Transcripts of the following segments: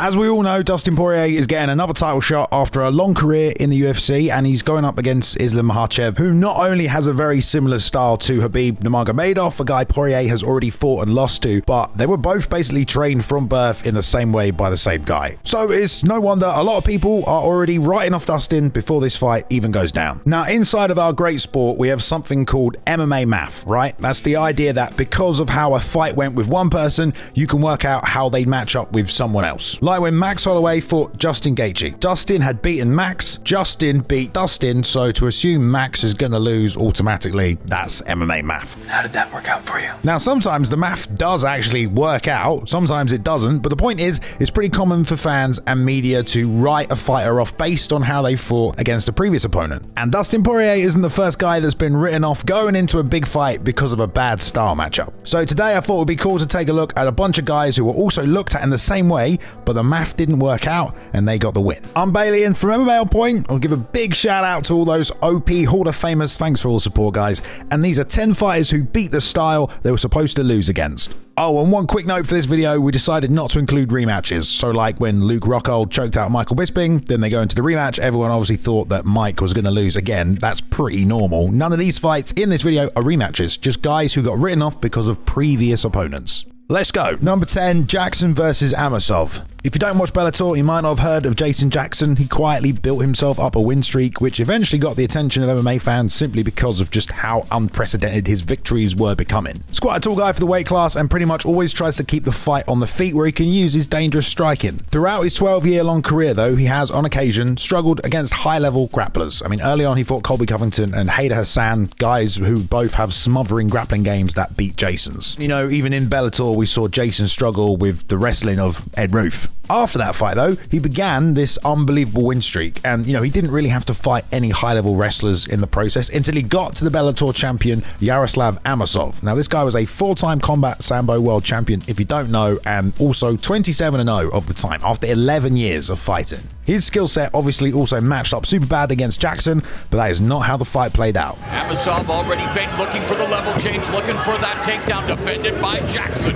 As we all know, Dustin Poirier is getting another title shot after a long career in the UFC, and he's going up against Islam Makhachev, who not only has a very similar style to Khabib Nurmagomedov, a guy Poirier has already fought and lost to, but they were both basically trained from birth in the same way by the same guy. So it's no wonder a lot of people are already writing off Dustin before this fight even goes down. Now, inside of our great sport, we have something called MMA math, right? That's the idea that because of how a fight went with one person, you can work out how they match up with someone else. Like when Max Holloway fought Justin Gaethje. Dustin had beaten Max, Justin beat Dustin, so to assume Max is going to lose automatically, that's MMA math. How did that work out for you? Now, sometimes the math does actually work out, sometimes it doesn't, but the point is, it's pretty common for fans and media to write a fighter off based on how they fought against a previous opponent. And Dustin Poirier isn't the first guy that's been written off going into a big fight because of a bad style matchup. So today I thought it would be cool to take a look at a bunch of guys who were also looked at in the same way, but the math didn't work out and they got the win. I'm Bailey, and from MMA On Point, I'll give a big shout out to all those OP Hall of Famers. Thanks for all the support, guys. And these are 10 fighters who beat the style they were supposed to lose against. Oh, and one quick note for this video, we decided not to include rematches. So like when Luke Rockhold choked out Michael Bisping, then they go into the rematch, everyone obviously thought that Mike was going to lose again. That's pretty normal. None of these fights in this video are rematches, just guys who got written off because of previous opponents. Let's go. Number 10, Jackson versus Amosov. If you don't watch Bellator, you might not have heard of Jason Jackson. He quietly built himself up a win streak, which eventually got the attention of MMA fans simply because of just how unprecedented his victories were becoming. He's quite a tall guy for the weight class and pretty much always tries to keep the fight on the feet where he can use his dangerous striking. Throughout his 12-year-long career, though, he has, on occasion, struggled against high-level grapplers. I mean, early on, he fought Colby Covington and Hayder Hassan, guys who both have smothering grappling games that beat Jason's. You know, even in Bellator, we saw Jason struggle with the wrestling of Ed Ruth. After that fight, though, he began this unbelievable win streak, and, you know, he didn't really have to fight any high-level wrestlers in the process until he got to the Bellator champion, Yaroslav Amosov. Now, this guy was a 4-time combat Sambo world champion, if you don't know, and also 27-0 of the time, after 11 years of fighting. His skill set obviously also matched up super bad against Jackson, but that is not how the fight played out. Amosov already been looking for the level change, looking for that takedown, defended by Jackson.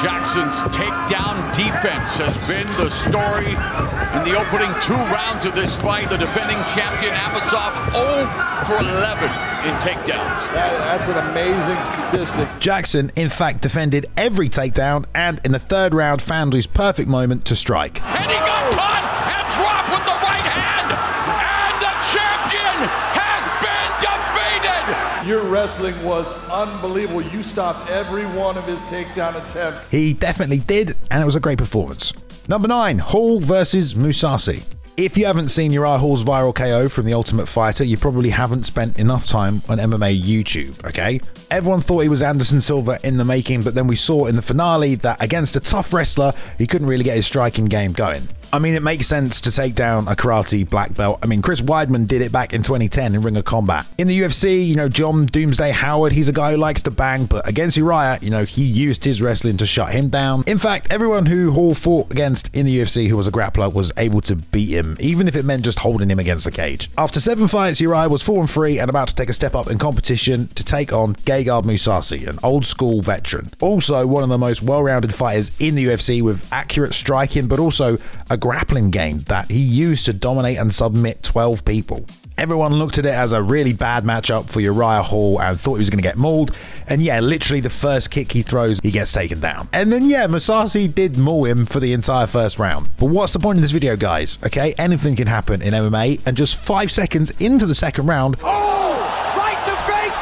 Jackson's takedown defense has been the story in the opening 2 rounds of this fight. The defending champion Amosov 0 for 11 in takedowns. That's an amazing statistic. Jackson, in fact, defended every takedown and in the 3rd round found his perfect moment to strike. And he got caught and dropped with the right hand. And the champion has been defeated. Your wrestling was unbelievable. You stopped every one of his takedown attempts. He definitely did, and it was a great performance. Number 9, Hall versus Mousasi. If you haven't seen Uriah Hall's viral KO from The Ultimate Fighter, you probably haven't spent enough time on MMA YouTube, okay? Everyone thought he was Anderson Silva in the making, but then we saw in the finale that against a tough wrestler, he couldn't really get his striking game going. I mean, it makes sense to take down a karate black belt. I mean, Chris Weidman did it back in 2010 in Ring of Combat. In the UFC, you know, John Doomsday Howard, he's a guy who likes to bang, but against Uriah, you know, he used his wrestling to shut him down. In fact, everyone who Hall fought against in the UFC who was a grappler was able to beat him, even if it meant just holding him against the cage. After 7 fights, Uriah was 4-3 and about to take a step up in competition to take on Gegard Mousasi, an old school veteran. Also, one of the most well-rounded fighters in the UFC with accurate striking, but also a grappling game that he used to dominate and submit 12 people. Everyone looked at it as a really bad matchup for Uriah Hall and thought he was going to get mauled. And yeah, literally the first kick he throws, he gets taken down. And then yeah, Mousasi did maul him for the entire 1st round. But what's the point of this video, guys? Okay, anything can happen in MMA, and just 5 seconds into the 2nd round, oh, right in the face,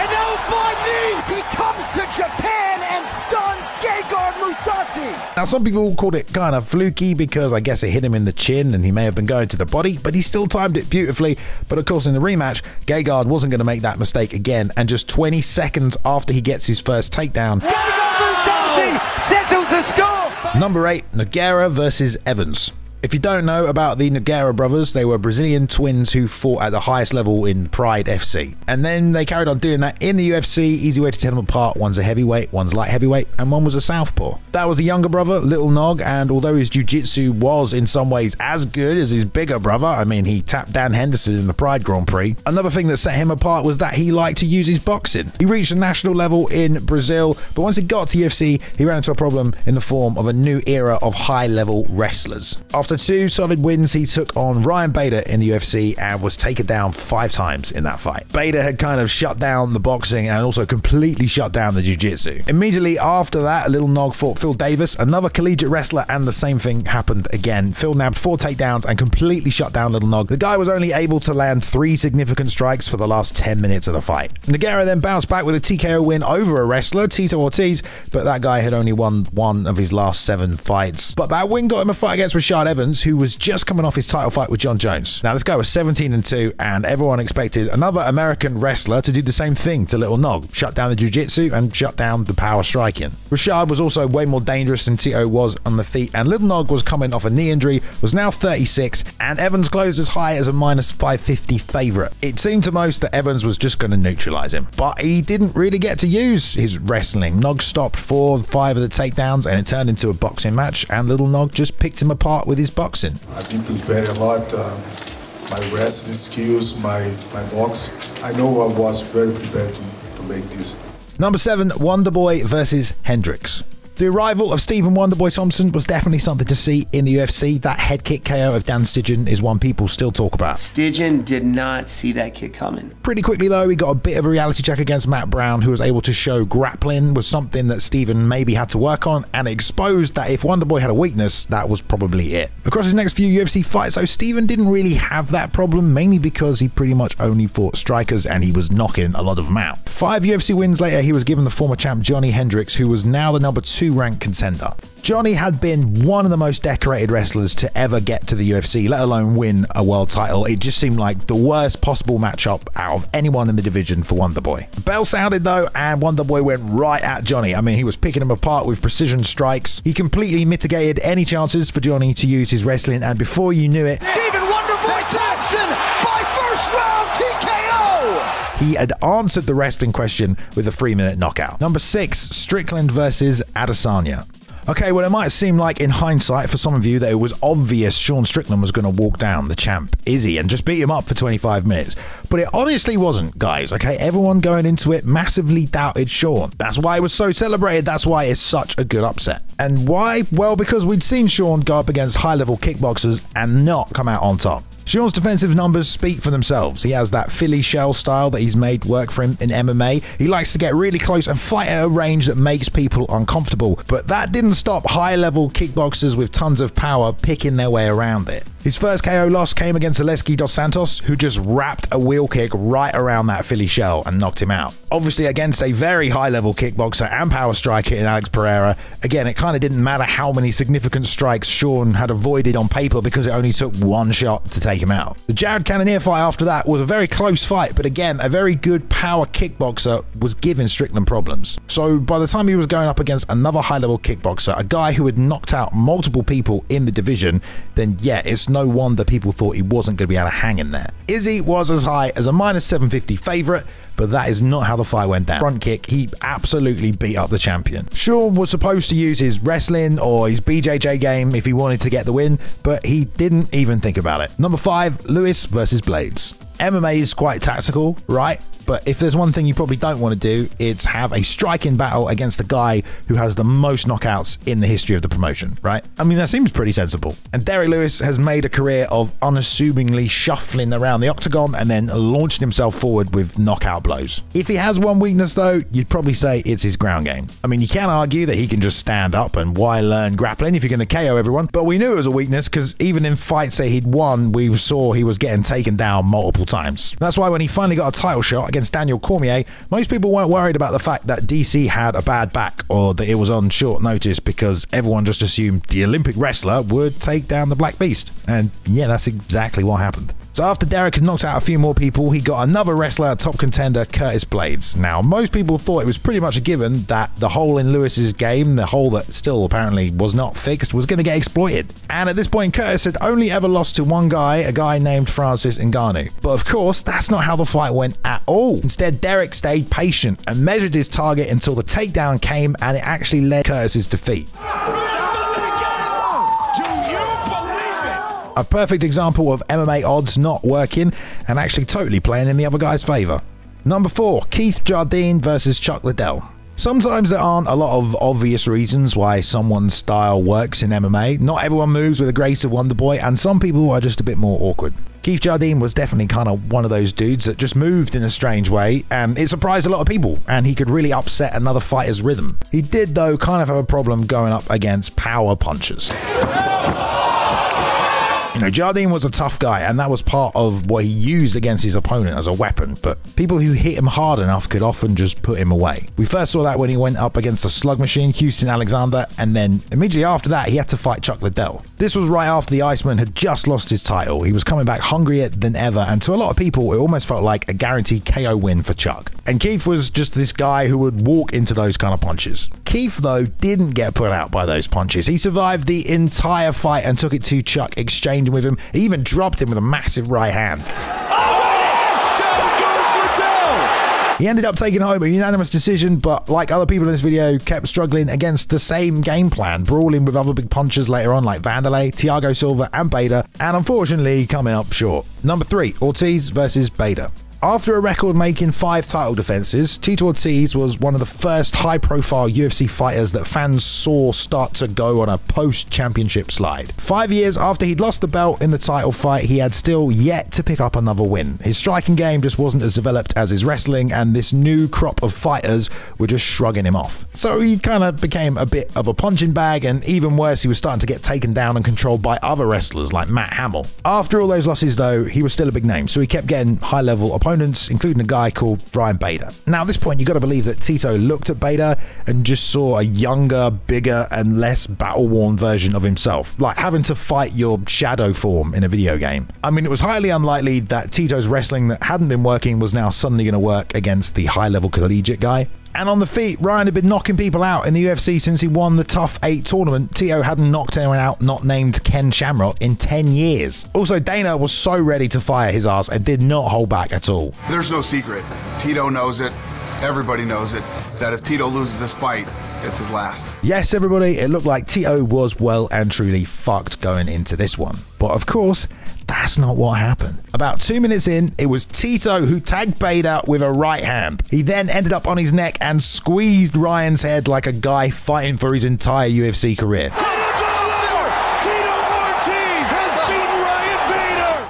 and now 5D, he comes to Japan and stuns Gegard Mousasi. Now, some people called it kind of fluky because I guess it hit him in the chin and he may have been going to the body, but he still timed it beautifully. But of course, in the rematch, Gegard wasn't going to make that mistake again, and just 20 seconds after he gets his first takedown, Gegard Mousasi settles the score. Number 8, Nogueira versus Evans. If you don't know about the Nogueira brothers, they were Brazilian twins who fought at the highest level in Pride FC. And then they carried on doing that in the UFC. Easy way to tell them apart: one's a heavyweight, one's light heavyweight, and one was a southpaw. That was the younger brother, Little Nog, and although his jiu-jitsu was in some ways as good as his bigger brother, I mean, he tapped Dan Henderson in the Pride Grand Prix, another thing that set him apart was that he liked to use his boxing. He reached the national level in Brazil, but once he got to the UFC, he ran into a problem in the form of a new era of high-level wrestlers. After 2 solid wins, he took on Ryan Bader in the UFC and was taken down 5 times in that fight. Bader had kind of shut down the boxing and also completely shut down the jiu-jitsu. Immediately after that, Little Nog fought Phil Davis, another collegiate wrestler, and the same thing happened again. Phil nabbed 4 takedowns and completely shut down Little Nog. The guy was only able to land 3 significant strikes for the last 10 minutes of the fight. Nogueira then bounced back with a TKO win over a wrestler, Tito Ortiz, but that guy had only won 1 of his last 7 fights. But that win got him a fight against Rashad Evans, who was just coming off his title fight with John Jones. Now, this guy was 17-2, and everyone expected another American wrestler to do the same thing to Little Nog, shut down the jiu-jitsu and shut down the power striking. Rashad was also way more dangerous than Tito was on the feet, and Little Nog was coming off a knee injury, was now 36, and Evans closed as high as a minus 550 favorite. It seemed to most that Evans was just going to neutralize him, but he didn't really get to use his wrestling. Nog stopped 4 of 5 of the takedowns, and it turned into a boxing match, and Little Nog just picked him apart with his boxing. I've been preparing a lot, my wrestling skills, my box. I know I was very prepared to make this. Number 7, Wonderboy versus Hendricks. The arrival of Stephen Wonderboy Thompson was definitely something to see in the UFC. That head kick KO of Dan Stigen is one people still talk about. Stigen did not see that kick coming. Pretty quickly though, he got a bit of a reality check against Matt Brown, who was able to show grappling was something that Stephen maybe had to work on, and it exposed that if Wonderboy had a weakness, that was probably it. Across his next few UFC fights though, Stephen didn't really have that problem, mainly because he pretty much only fought strikers and he was knocking a lot of them out. 5 UFC wins later, he was given the former champ Johnny Hendricks, who was now the number 2 ranked contender. Johnny had been one of the most decorated wrestlers to ever get to the UFC, let alone win a world title. It just seemed like the worst possible matchup out of anyone in the division for Wonderboy. The bell sounded though, and Wonderboy went right at Johnny. I mean, he was picking him apart with precision strikes. He completely mitigated any chances for Johnny to use his wrestling, and before you knew it, Stephen Wonderboy Thompson by first round TKO! he had answered the wrestling question with a 3-minute knockout. Number 6, Strickland versus Adesanya. Okay, well, it might seem like in hindsight for some of you that it was obvious Sean Strickland was going to walk down the champ Izzy and just beat him up for 25 minutes. But it honestly wasn't, guys, okay? Everyone going into it massively doubted Sean. That's why it was so celebrated. That's why it's such a good upset. And why? Well, because we'd seen Sean go up against high-level kickboxers and not come out on top. Sean's defensive numbers speak for themselves. He has that Philly shell style that he's made work for him in MMA. He likes to get really close and fight at a range that makes people uncomfortable. But that didn't stop high-level kickboxers with tons of power picking their way around it. His first KO loss came against Zaleski dos Santos, who just wrapped a wheel kick right around that Philly shell and knocked him out. Obviously against a very high-level kickboxer and power striker in Alex Pereira, again, it kind of didn't matter how many significant strikes Sean had avoided on paper because it only took 1 shot to take him out. The Jared Cannonier fight after that was a very close fight, but again, a very good power kickboxer was giving Strickland problems. So by the time he was going up against another high-level kickboxer, a guy who had knocked out multiple people in the division, then yeah, it's no wonder people thought he wasn't going to be able to hang in there. Izzy was as high as a minus 750 favorite, but that is not how the fight went down. Front kick, he absolutely beat up the champion. Sean was supposed to use his wrestling or his BJJ game if he wanted to get the win, but he didn't even think about it. Number 5, Lewis versus Blades. MMA is quite tactical, right? But if there's one thing you probably don't want to do, it's have a striking battle against the guy who has the most knockouts in the history of the promotion, right? I mean, that seems pretty sensible. And Derek Lewis has made a career of unassumingly shuffling around the octagon and then launching himself forward with knockout blows. If he has one weakness though, you'd probably say it's his ground game. I mean, you can argue that he can just stand up, and why learn grappling if you're going to KO everyone? But we knew it was a weakness because even in fights that he'd won, we saw he was getting taken down multiple times. That's why when he finally got a title shot against Daniel Cormier, most people weren't worried about the fact that DC had a bad back or that it was on short notice, because everyone just assumed the Olympic wrestler would take down the Black Beast. And yeah, that's exactly what happened. So after Derek had knocked out a few more people, he got another wrestler, top contender Curtis Blades. Now, most people thought it was pretty much a given that the hole in Lewis's game, the hole that still apparently was not fixed, was going to get exploited. And at this point, Curtis had only ever lost to one guy, a guy named Francis Ngannou. But of course, that's not how the fight went at all. Instead, Derek stayed patient and measured his target until the takedown came, and it actually led to Curtis's defeat. A perfect example of MMA odds not working and actually totally playing in the other guy's favour. Number 4, Keith Jardine versus Chuck Liddell. Sometimes there aren't a lot of obvious reasons why someone's style works in MMA. Not everyone moves with the grace of Wonder Boy, and some people are just a bit more awkward. Keith Jardine was definitely kind of one of those dudes that just moved in a strange way, and it surprised a lot of people, and he could really upset another fighter's rhythm. He did, though, kind of have a problem going up against power punchers. You know, Jardine was a tough guy, and that was part of what he used against his opponent as a weapon, but people who hit him hard enough could often just put him away. We first saw that when he went up against the slug machine, Houston Alexander, and then immediately after that, he had to fight Chuck Liddell. This was right after the Iceman had just lost his title. He was coming back hungrier than ever, and to a lot of people, it almost felt like a guaranteed KO win for Chuck. And Keith was just this guy who would walk into those kind of punches. Keith, though, didn't get put out by those punches. He survived the entire fight and took it to Chuck, exchanging with him. He even dropped him with a massive right hand. He ended up taking home a unanimous decision, but like other people in this video, kept struggling against the same game plan, brawling with other big punchers later on like Vanderlei, Thiago Silva and Bader, and unfortunately coming up short. Number 3, Ortiz versus Bader. After a record-making 5 title defenses, Tito Ortiz was one of the first high-profile UFC fighters that fans saw start to go on a post-championship slide. 5 years after he'd lost the belt in the title fight, he had still yet to pick up another win. His striking game just wasn't as developed as his wrestling, and this new crop of fighters were just shrugging him off. So he kind of became a bit of a punching bag, and even worse, he was starting to get taken down and controlled by other wrestlers like Matt Hamill. After all those losses, though, he was still a big name, so he kept getting high-level opponents, including a guy called Ryan Bader. Now, at this point, you got to believe that Tito looked at Bader and just saw a younger, bigger, and less battle-worn version of himself, like having to fight your shadow form in a video game. I mean, it was highly unlikely that Tito's wrestling that hadn't been working was now suddenly going to work against the high-level collegiate guy. And on the feet, Ryan had been knocking people out in the UFC since he won the Tough 8 tournament. Tito hadn't knocked anyone out not named Ken Shamrock in 10 years. Also, Dana was so ready to fire his ass and did not hold back at all. There's no secret. Tito knows it. Everybody knows it. That if Tito loses this fight, it's his last. Yes, everybody, it looked like Tito was well and truly fucked going into this one. But of course, that's not what happened. About 2 minutes in, it was Tito who tagged Bader with a right hand. He then ended up on his neck and squeezed Ryan's head like a guy fighting for his entire UFC career.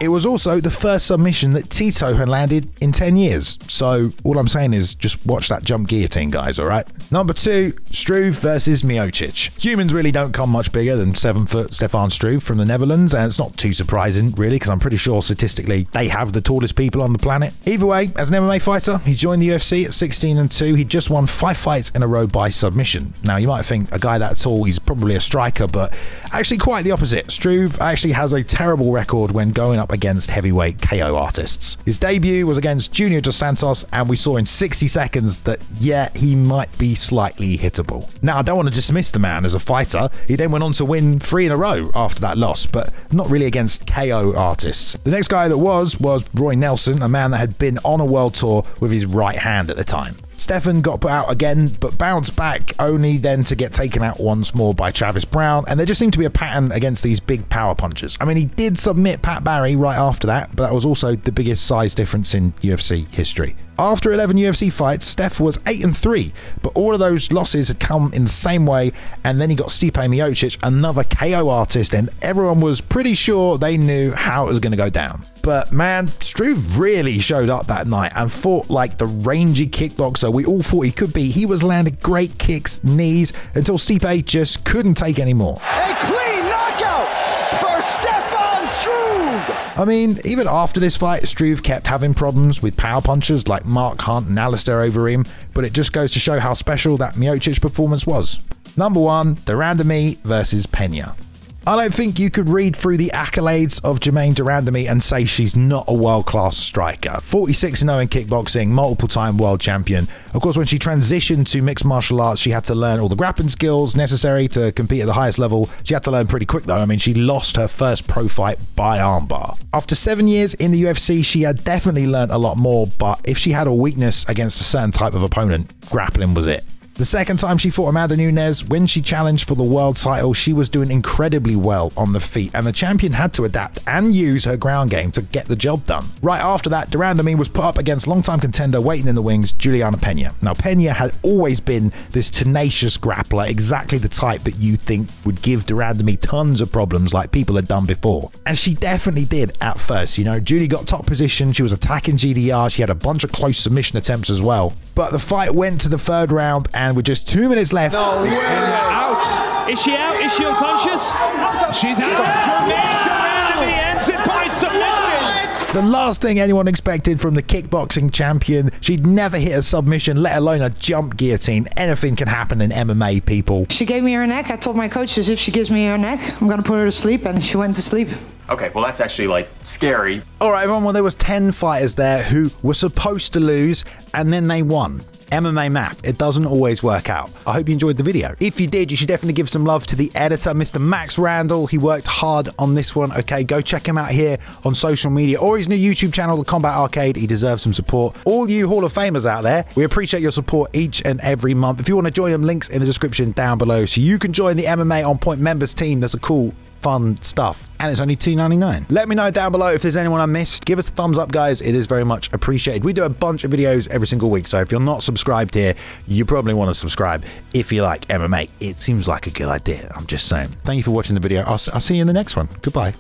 It was also the first submission that Tito had landed in 10 years. So all I'm saying is just watch that jump guillotine, guys, all right? Number 2, Struve versus Miocic. Humans really don't come much bigger than 7-foot Stefan Struve from the Netherlands, and it's not too surprising, really, because I'm pretty sure statistically they have the tallest people on the planet. Either way, as an MMA fighter, he joined the UFC at 16-2. He'd just won 5 fights in a row by submission. Now, you might think a guy that tall, he's probably a striker, but actually quite the opposite. Struve actually has a terrible record when going up against heavyweight KO artists. His debut was against Junior Dos Santos, and we saw in 60 seconds that, yeah, he might be slightly hittable. Now, I don't want to dismiss the man as a fighter. He then went on to win 3 in a row after that loss, but not really against KO artists. The next guy that was Roy Nelson, a man that had been on a world tour with his right hand at the time. Stefan got put out again, but bounced back only then to get taken out once more by Travis Brown, and there just seemed to be a pattern against these big power punchers. I mean, he did submit Pat Barry right after that, but that was also the biggest size difference in UFC history. After 11 UFC fights, Steph was 8-3, but all of those losses had come in the same way, and then he got Stipe Miocic, another KO artist, and everyone was pretty sure they knew how it was going to go down. But man, Struve really showed up that night and fought like the rangy kickboxer we all thought he could be. He was landing great kicks, knees, until Stipe just couldn't take any more. A clean knockout for Stefan Struve! I mean, even after this fight, Struve kept having problems with power punchers like Mark Hunt and Alistair Overeem, but it just goes to show how special that Miocic performance was. Number 1, the Randami versus Pena. I don't think you could read through the accolades of Germaine de Randamie and say she's not a world-class striker. 46-0 in kickboxing, multiple-time world champion. Of course, when she transitioned to mixed martial arts, she had to learn all the grappling skills necessary to compete at the highest level. She had to learn pretty quick, though. I mean, she lost her first pro fight by armbar. After 7 years in the UFC, she had definitely learned a lot more, but if she had a weakness against a certain type of opponent, grappling was it. The second time she fought Amanda Nunes, when she challenged for the world title, she was doing incredibly well on the feet, and the champion had to adapt and use her ground game to get the job done. Right after that, de Randamie was put up against longtime contender waiting in the wings, Juliana Pena. Now, Pena had always been this tenacious grappler, exactly the type that you think would give de Randamie tons of problems like people had done before. And she definitely did at first. You know, Julie got top position, she was attacking GDR, she had a bunch of close submission attempts as well. But the fight went to the third round, and with just 2 minutes left... No way! Out! Is she out? Is she unconscious? She's out! Germaine de Randamie ends it by submission! The last thing anyone expected from the kickboxing champion. She'd never hit a submission, let alone a jump guillotine. Anything can happen in MMA, people. She gave me her neck. I told my coaches if she gives me her neck, I'm going to put her to sleep, and she went to sleep. Okay, well that's actually like scary. All right, everyone, well there was 10 fighters there who were supposed to lose and then they won. MMA math, it doesn't always work out. I hope you enjoyed the video. If you did, you should definitely give some love to the editor, Mr. Max Randall. He worked hard on this one, okay? Go check him out here on social media or his new YouTube channel, The Combat Arcade. He deserves some support. All you Hall of Famers out there, we appreciate your support each and every month. If you want to join them, links in the description down below so you can join the MMA On Point members team. There's a cool fun stuff, and it's only $2.99. Let me know down below if there's anyone I missed. Give us a thumbs up, guys. It is very much appreciated. We do a bunch of videos every single week, so if you're not subscribed here, you probably want to subscribe if you like MMA. It seems like a good idea. I'm just saying. Thank you for watching the video. I'll see you in the next one. Goodbye.